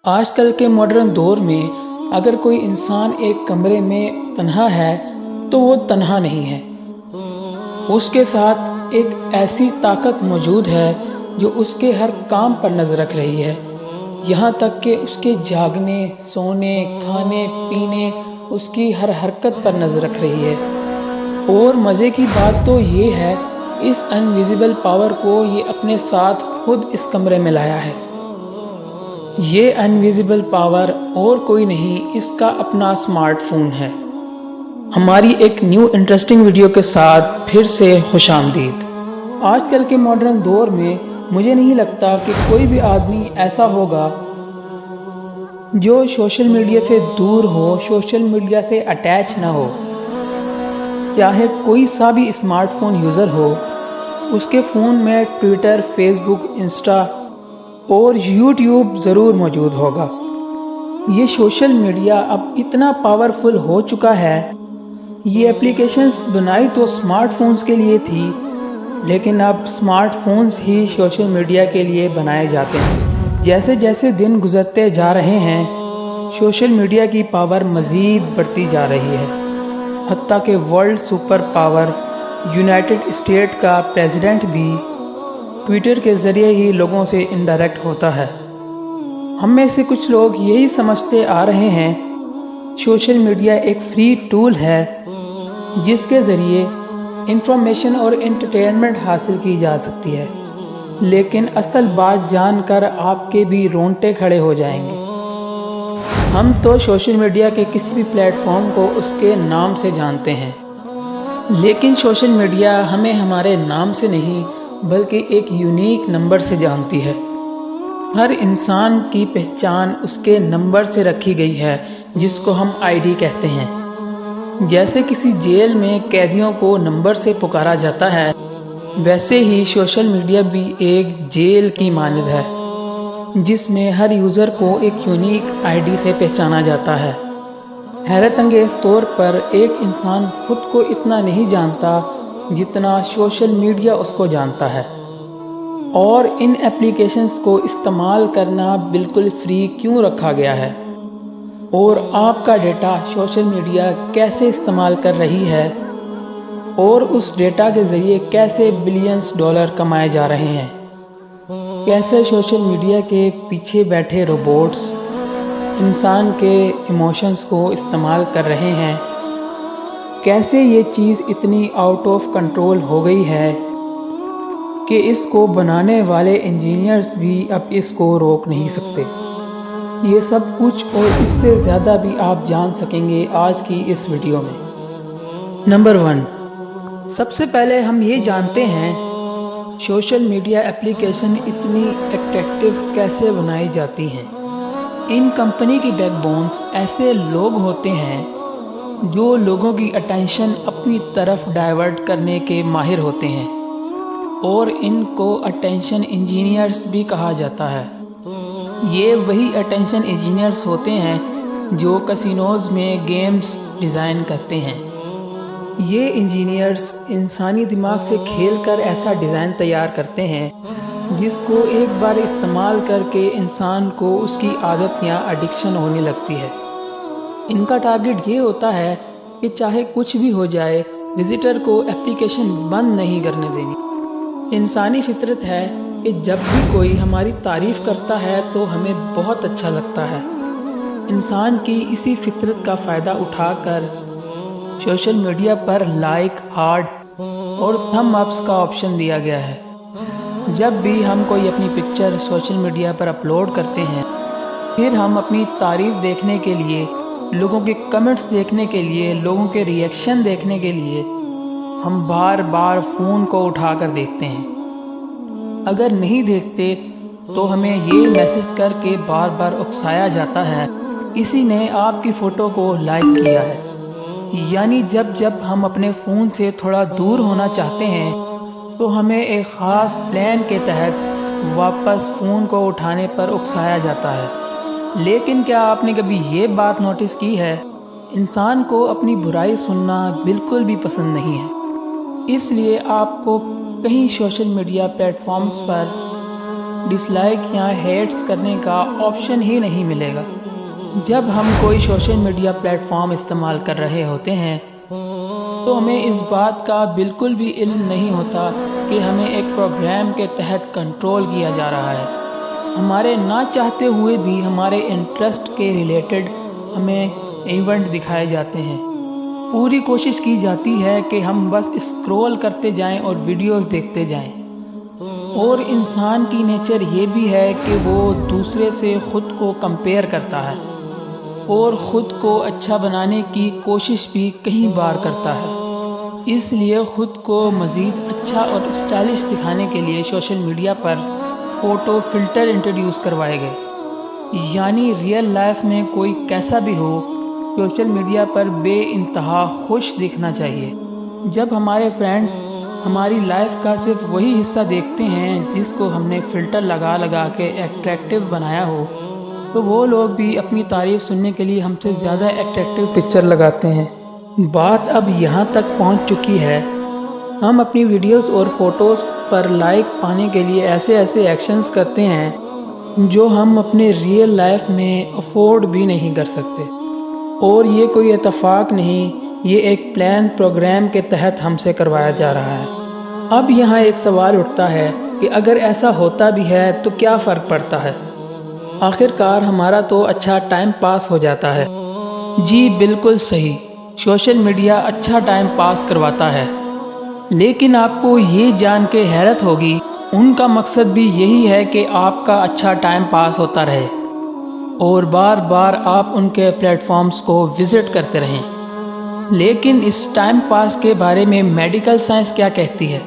آج کل کے ماڈرن دور میں اگر کوئی انسان ایک کمرے میں تنہا ہے تو وہ تنہا نہیں ہے۔ اس کے ساتھ ایک ایسی طاقت موجود ہے جو اس کے ہر کام پر نظر رکھ رہی ہے، یہاں تک کہ اس کے جاگنے، سونے، کھانے، پینے، اس کی ہر حرکت پر نظر رکھ رہی ہے۔ اور مزے کی بات تو یہ ہے، اس انویزیبل پاور کو یہ اپنے ساتھ خود اس کمرے میں لایا ہے۔ یہ انویزیبل پاور اور کوئی نہیں، اس کا اپنا اسمارٹ فون ہے۔ ہماری ایک نیو انٹرسٹنگ ویڈیو کے ساتھ پھر سے خوش آمدید۔ آج کل کے ماڈرن دور میں مجھے نہیں لگتا کہ کوئی بھی آدمی ایسا ہوگا جو سوشل میڈیا سے دور ہو، سوشل میڈیا سے اٹیچ نہ ہو۔ چاہے کوئی سا بھی اسمارٹ فون یوزر ہو، اس کے فون میں ٹویٹر، فیس بک، انسٹا اور یوٹیوب ضرور موجود ہوگا۔ یہ سوشل میڈیا اب اتنا پاورفل ہو چکا ہے، یہ اپلیکیشنز بنائی تو اسمارٹ فونز کے لیے تھی، لیکن اب اسمارٹ فونز ہی سوشل میڈیا کے لیے بنائے جاتے ہیں۔ جیسے جیسے دن گزرتے جا رہے ہیں، سوشل میڈیا کی پاور مزید بڑھتی جا رہی ہے، حتیٰ کہ world super power United state کا پریزیڈنٹ بھی ٹویٹر کے ذریعے ہی لوگوں سے انڈائریکٹ ہوتا ہے۔ ہم میں سے کچھ لوگ یہی سمجھتے آ رہے ہیں سوشل میڈیا ایک فری ٹول ہے جس کے ذریعے انفارمیشن اور انٹرٹینمنٹ حاصل کی جا سکتی ہے، لیکن اصل بات جان کر آپ کے بھی رونگٹے کھڑے ہو جائیں گے۔ ہم تو سوشل میڈیا کے کسی بھی پلیٹ فارم کو اس کے نام سے جانتے ہیں، لیکن سوشل میڈیا ہمیں ہمارے نام سے نہیں بلکہ ایک یونیک نمبر سے جانتی ہے۔ ہر انسان کی پہچان اس کے نمبر سے رکھی گئی ہے، جس کو ہم آئی ڈی کہتے ہیں۔ جیسے کسی جیل میں قیدیوں کو نمبر سے پکارا جاتا ہے، ویسے ہی سوشل میڈیا بھی ایک جیل کی مانند ہے، جس میں ہر یوزر کو ایک یونیک آئی ڈی سے پہچانا جاتا ہے۔ حیرت انگیز طور پر ایک انسان خود کو اتنا نہیں جانتا جتنا سوشل میڈیا اس کو جانتا ہے۔ اور ان اپلیکیشنز کو استعمال کرنا بالکل فری کیوں رکھا گیا ہے؟ اور آپ کا ڈیٹا سوشل میڈیا کیسے استعمال کر رہی ہے اور اس ڈیٹا کے ذریعے کیسے بلینز ڈالر کمائے جا رہے ہیں؟ کیسے سوشل میڈیا کے پیچھے بیٹھے روبوٹس انسان کے ایموشنز کو استعمال کر رہے ہیں؟ کیسے یہ چیز اتنی آؤٹ آف کنٹرول ہو گئی ہے کہ اس کو بنانے والے انجینئرز بھی اب اس کو روک نہیں سکتے؟ یہ سب کچھ اور اس سے زیادہ بھی آپ جان سکیں گے آج کی اس ویڈیو میں۔ نمبر 1، سب سے پہلے ہم یہ جانتے ہیں سوشل میڈیا اپلیکیشن اتنی اٹریکٹیو کیسے بنائی جاتی ہیں۔ ان کمپنی کی بیک بونز ایسے لوگ ہوتے ہیں جو لوگوں کی اٹینشن اپنی طرف ڈائیورٹ کرنے کے ماہر ہوتے ہیں، اور ان کو اٹینشن انجینئرز بھی کہا جاتا ہے۔ یہ وہی اٹینشن انجینئرز ہوتے ہیں جو کسینوز میں گیمز ڈیزائن کرتے ہیں۔ یہ انجینئرز انسانی دماغ سے کھیل کر ایسا ڈیزائن تیار کرتے ہیں جس کو ایک بار استعمال کر کے انسان کو اس کی عادت یا ایڈکشن ہونے لگتی ہے۔ ان کا ٹارگٹ یہ ہوتا ہے کہ چاہے کچھ بھی ہو جائے، وزٹر کو اپلیکیشن بند نہیں کرنے دینی۔ انسانی فطرت ہے کہ جب بھی کوئی ہماری تعریف کرتا ہے تو ہمیں بہت اچھا لگتا ہے۔ انسان کی اسی فطرت کا فائدہ اٹھا کر سوشل میڈیا پر لائک، ہارٹ اور تھم اپس کا آپشن دیا گیا ہے۔ جب بھی ہم کوئی اپنی پکچر سوشل میڈیا پر اپلوڈ کرتے ہیں، پھر ہم اپنی تعریف دیکھنے کے لیے، لوگوں کے کمنٹس دیکھنے کے لیے، لوگوں کے ریئیکشن دیکھنے کے لیے ہم بار بار فون کو اٹھا کر دیکھتے ہیں۔ اگر نہیں دیکھتے تو ہمیں یہ میسج کر کے بار بار اکسایا جاتا ہے کسی نے آپ کی فوٹو کو لائک کیا ہے۔ یعنی جب ہم اپنے فون سے تھوڑا دور ہونا چاہتے ہیں تو ہمیں ایک خاص پلان کے تحت واپس فون کو اٹھانے پر اکسایا جاتا ہے۔ لیکن کیا آپ نے کبھی یہ بات نوٹس کی ہے، انسان کو اپنی برائی سننا بالکل بھی پسند نہیں ہے۔ اس لیے آپ کو کہیں سوشل میڈیا پلیٹ فارمز پر ڈس لائک یا ہیٹس کرنے کا آپشن ہی نہیں ملے گا۔ جب ہم کوئی سوشل میڈیا پلیٹ فارم استعمال کر رہے ہوتے ہیں تو ہمیں اس بات کا بالکل بھی علم نہیں ہوتا کہ ہمیں ایک پروگرام کے تحت کنٹرول کیا جا رہا ہے۔ ہمارے نہ چاہتے ہوئے بھی ہمارے انٹرسٹ کے ریلیٹڈ ہمیں ایونٹ دکھائے جاتے ہیں۔ پوری کوشش کی جاتی ہے کہ ہم بس اسکرول کرتے جائیں اور ویڈیوز دیکھتے جائیں۔ اور انسان کی نیچر یہ بھی ہے کہ وہ دوسرے سے خود کو کمپیئر کرتا ہے اور خود کو اچھا بنانے کی کوشش بھی کئی بار کرتا ہے۔ اس لیے خود کو مزید اچھا اور اسٹائلش دکھانے کے لیے سوشل میڈیا پر فوٹو فلٹر انٹروڈیوس کروائے گئے، یعنی ریئل لائف میں کوئی کیسا بھی ہو، سوشل میڈیا پر بے انتہا خوش دکھنا چاہیے۔ جب ہمارے فرینڈز ہماری لائف کا صرف وہی حصہ دیکھتے ہیں جس کو ہم نے فلٹر لگا لگا کے اٹریکٹیو بنایا ہو، تو وہ لوگ بھی اپنی تعریف سننے کے لیے ہم سے زیادہ اٹریکٹیو پکچر لگاتے ہیں۔ بات اب یہاں تک پہنچ چکی ہے، ہم اپنی ویڈیوز اور فوٹوز پر لائک پانے کے لیے ایسے ایکشنز کرتے ہیں جو ہم اپنے ریئل لائف میں افورڈ بھی نہیں کر سکتے۔ اور یہ کوئی اتفاق نہیں، یہ ایک پلان پروگرام کے تحت ہم سے کروایا جا رہا ہے۔ اب یہاں ایک سوال اٹھتا ہے کہ اگر ایسا ہوتا بھی ہے تو کیا فرق پڑتا ہے؟ آخر کار ہمارا تو اچھا ٹائم پاس ہو جاتا ہے۔ جی بالکل صحیح، سوشل میڈیا اچھا ٹائم پاس کرواتا ہے، لیکن آپ کو یہ جان کے حیرت ہوگی ان کا مقصد بھی یہی ہے کہ آپ کا اچھا ٹائم پاس ہوتا رہے اور بار بار آپ ان کے پلیٹ فارمز کو وزٹ کرتے رہیں۔ لیکن اس ٹائم پاس کے بارے میں میڈیکل سائنس کیا کہتی ہے؟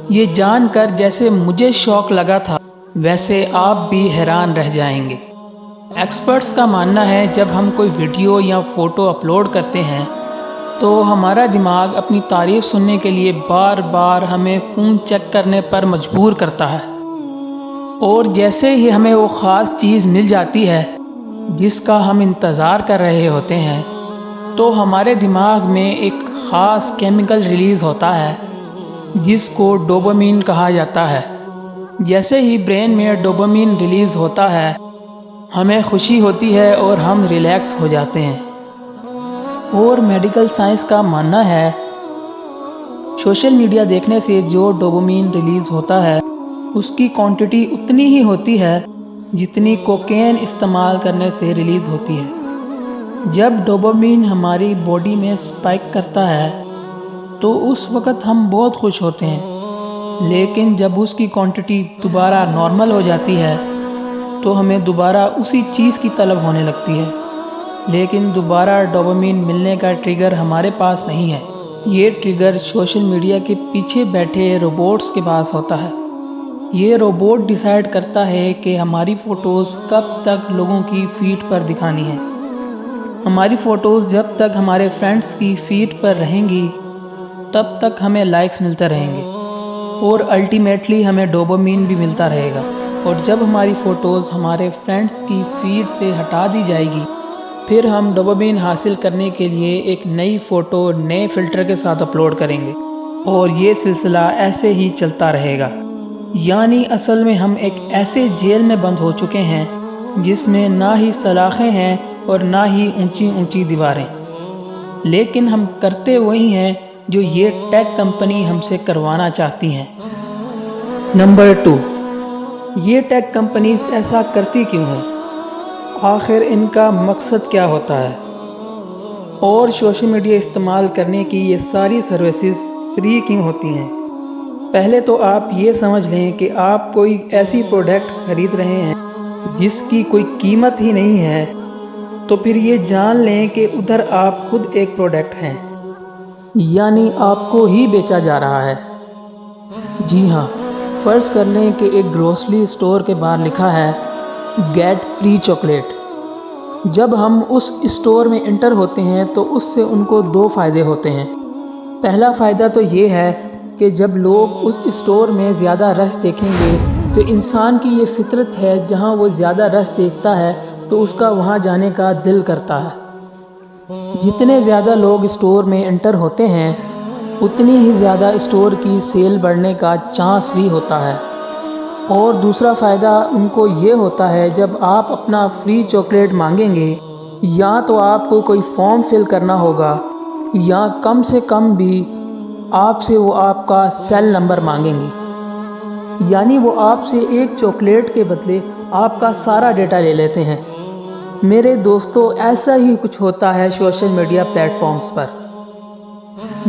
یہ جان کر جیسے مجھے شوق لگا تھا ویسے آپ بھی حیران رہ جائیں گے۔ ایکسپرٹس کا ماننا ہے جب ہم کوئی ویڈیو یا فوٹو اپلوڈ کرتے ہیں تو ہمارا دماغ اپنی تعریف سننے کے لیے بار بار ہمیں فون چیک کرنے پر مجبور کرتا ہے، اور جیسے ہی ہمیں وہ خاص چیز مل جاتی ہے جس کا ہم انتظار کر رہے ہوتے ہیں تو ہمارے دماغ میں ایک خاص کیمیکل ریلیز ہوتا ہے جس کو ڈوپامین کہا جاتا ہے۔ جیسے ہی برین میں ڈوپامین ریلیز ہوتا ہے ہمیں خوشی ہوتی ہے اور ہم ریلیکس ہو جاتے ہیں۔ اور میڈیکل سائنس کا ماننا ہے سوشل میڈیا دیکھنے سے جو ڈوپامین ریلیز ہوتا ہے اس کی کوانٹٹی اتنی ہی ہوتی ہے جتنی کوکین استعمال کرنے سے ریلیز ہوتی ہے۔ جب ڈوپامین ہماری باڈی میں اسپائک کرتا ہے تو اس وقت ہم بہت خوش ہوتے ہیں، لیکن جب اس کی کوانٹٹی دوبارہ نارمل ہو جاتی ہے تو ہمیں دوبارہ اسی چیز کی طلب ہونے لگتی ہے، لیکن دوبارہ ڈوپامین ملنے کا ٹریگر ہمارے پاس نہیں ہے۔ یہ ٹریگر سوشل میڈیا کے پیچھے بیٹھے روبوٹس کے پاس ہوتا ہے۔ یہ روبوٹ ڈیسائیڈ کرتا ہے کہ ہماری فوٹوز کب تک لوگوں کی فیڈ پر دکھانی ہے۔ ہماری فوٹوز جب تک ہمارے فرینڈز کی فیڈ پر رہیں گی تب تک ہمیں لائکس ملتے رہیں گے اور الٹیمیٹلی ہمیں ڈوپامین بھی ملتا رہے گا، اور جب ہماری فوٹوز ہمارے فرینڈز کی فیڈ سے ہٹا دی جائے گی پھر ہم ڈوپامین حاصل کرنے کے لیے ایک نئی فوٹو نئے فلٹر کے ساتھ اپلوڈ کریں گے، اور یہ سلسلہ ایسے ہی چلتا رہے گا۔ یعنی اصل میں ہم ایک ایسے جیل میں بند ہو چکے ہیں جس میں نہ ہی سلاخیں ہیں اور نہ ہی اونچی اونچی دیواریں، لیکن ہم کرتے وہی ہیں جو یہ ٹیک کمپنی ہم سے کروانا چاہتی ہیں۔ نمبر 2، یہ ٹیک کمپنیز ایسا کرتی کیوں ہیں؟ آخر ان کا مقصد کیا ہوتا ہے؟ اور سوشل میڈیا استعمال کرنے کی یہ ساری سروسز فری کیوں ہوتی ہیں؟ پہلے تو آپ یہ سمجھ لیں کہ آپ کوئی ایسی پروڈکٹ خرید رہے ہیں جس کی کوئی قیمت ہی نہیں ہے، تو پھر یہ جان لیں کہ ادھر آپ خود ایک پروڈکٹ ہیں، یعنی آپ کو ہی بیچا جا رہا ہے۔ جی ہاں، فرض کر لیں کہ ایک گروسری اسٹور کے باہر لکھا ہے گیٹ فری چاکلیٹ۔ جب ہم اس اسٹور میں انٹر ہوتے ہیں تو اس سے ان کو 2 فائدے ہوتے ہیں۔ پہلا فائدہ تو یہ ہے کہ جب لوگ اس اسٹور میں زیادہ رش دیکھیں گے تو انسان کی یہ فطرت ہے جہاں وہ زیادہ رش دیکھتا ہے تو اس کا وہاں جانے کا دل کرتا ہے۔ جتنے زیادہ لوگ اسٹور میں انٹر ہوتے ہیں اتنی ہی زیادہ اسٹور کی سیل بڑھنے کا چانس بھی ہوتا ہے۔ اور دوسرا فائدہ ان کو یہ ہوتا ہے، جب آپ اپنا فری چاکلیٹ مانگیں گے یا تو آپ کو کوئی فارم فل کرنا ہوگا یا کم سے کم بھی آپ سے وہ آپ کا سیل نمبر مانگیں گے، یعنی وہ آپ سے ایک چاکلیٹ کے بدلے آپ کا سارا ڈیٹا لے لیتے ہیں۔ میرے دوستو، ایسا ہی کچھ ہوتا ہے سوشل میڈیا پلیٹ فارمز پر،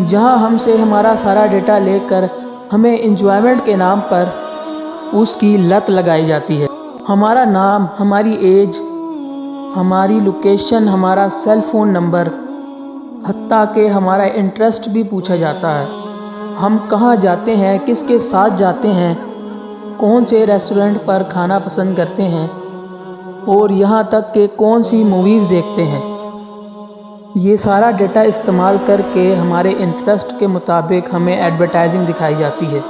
جہاں ہم سے ہمارا سارا ڈیٹا لے کر ہمیں انجوائمنٹ کے نام پر اس کی لت لگائی جاتی ہے۔ ہمارا نام، ہماری ایج، ہماری لوکیشن، ہمارا سیل فون نمبر، حتیٰ کہ ہمارا انٹرسٹ بھی پوچھا جاتا ہے۔ ہم کہاں جاتے ہیں، کس کے ساتھ جاتے ہیں، کون سے ریسٹورنٹ پر کھانا پسند کرتے ہیں، اور یہاں تک کہ کون سی موویز دیکھتے ہیں، یہ سارا ڈیٹا استعمال کر کے ہمارے انٹرسٹ کے مطابق ہمیں ایڈورٹائزنگ دکھائی جاتی ہے۔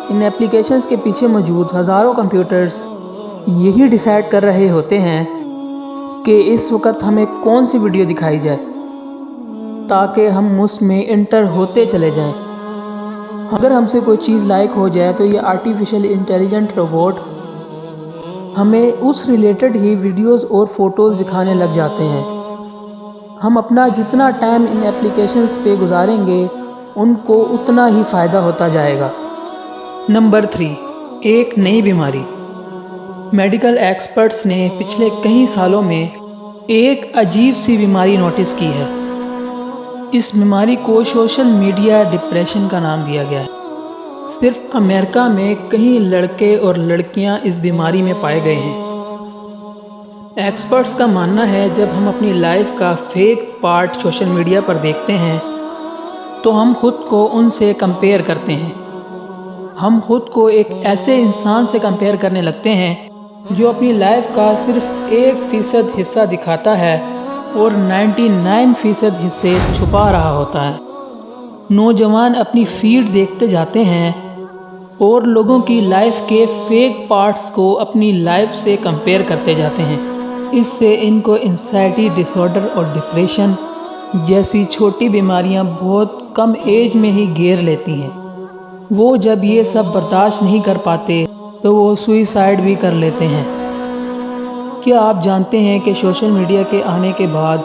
ان اپلیکیشنز کے پیچھے موجود ہزاروں کمپیوٹرز یہی ڈیسائیڈ کر رہے ہوتے ہیں کہ اس وقت ہمیں کون سی ویڈیو دکھائی جائے تاکہ ہم اس میں انٹر ہوتے چلے جائیں۔ اگر ہم سے کوئی چیز لائک ہو جائے تو یہ آرٹیفیشل انٹیلیجنٹ روبوٹ ہمیں اس ریلیٹڈ ہی ویڈیوز اور فوٹوز دکھانے لگ جاتے ہیں۔ ہم اپنا جتنا ٹائم ان اپلیکیشنز پہ گزاریں گے ان کو اتنا ہی فائدہ ہوتا جائے گا۔ نمبر 3، ایک نئی بیماری۔ میڈیکل ایکسپرٹس نے پچھلے کئی سالوں میں ایک عجیب سی بیماری نوٹس کی ہے۔ اس بیماری کو سوشل میڈیا ڈپریشن کا نام دیا گیا ہے۔ صرف امریکہ میں کئی لڑکے اور لڑکیاں اس بیماری میں پائے گئے ہیں۔ ایکسپرٹس کا ماننا ہے جب ہم اپنی لائف کا فیک پارٹ سوشل میڈیا پر دیکھتے ہیں تو ہم خود کو ان سے کمپیئر کرتے ہیں۔ ہم خود کو ایک ایسے انسان سے کمپیئر کرنے لگتے ہیں جو اپنی لائف کا صرف 1% حصہ دکھاتا ہے اور 99% حصے چھپا رہا ہوتا ہے۔ نوجوان اپنی فیڈ دیکھتے جاتے ہیں اور لوگوں کی لائف کے فیک پارٹس کو اپنی لائف سے کمپیئر کرتے جاتے ہیں۔ اس سے ان کو انزائٹی ڈس آرڈر اور ڈپریشن جیسی چھوٹی بیماریاں بہت کم ایج میں ہی گھیر لیتی ہیں۔ وہ جب یہ سب برداشت نہیں کر پاتے تو وہ سوئیسائیڈ بھی کر لیتے ہیں۔ کیا آپ جانتے ہیں کہ سوشل میڈیا کے آنے کے بعد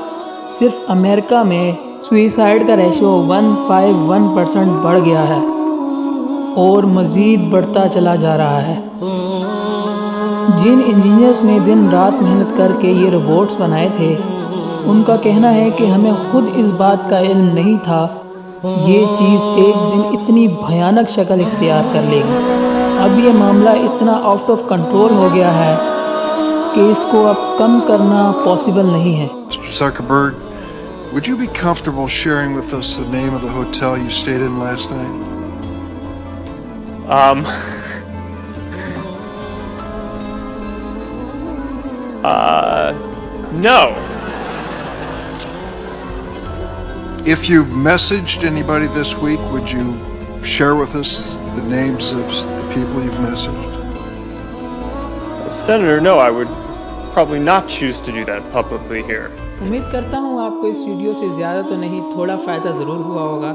صرف امریکہ میں سوئیسائیڈ کا ریشو 151% بڑھ گیا ہے اور مزید بڑھتا چلا جا رہا ہے؟ جن انجینئرز نے دن رات محنت کر کے یہ روبوٹس بنائے تھے، ان کا کہنا ہے کہ ہمیں خود اس بات کا علم نہیں تھا یہ چیز ایک دن اتنی بھیانک شکل اختیار کر لے گی۔ اب یہ معاملہ اتنا آؤٹ آف کنٹرول ہو گیا ہے کہ اس کو اب کم کرنا پاسبل نہیں ہے۔ Mr. Zuckerberg, would you be comfortable sharing with us the name of the hotel you stayed in last night? No. If you messaged anybody this week, would you share with us the names of the people you've messaged? Senator, no, I would probably not choose to do that publicly here. امید کرتا ہوں آپ کو اس video سے زیادہ تو نہیں تھوڑا فائدہ ضرور ہوا ہوگا،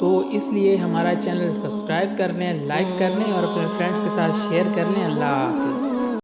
تو اس لیے ہمارا چینل سبسکرائب کر لیں، لائک کر لیں اور اپنے فرینڈس کے ساتھ شیئر کر لیں۔ اللہ حافظ۔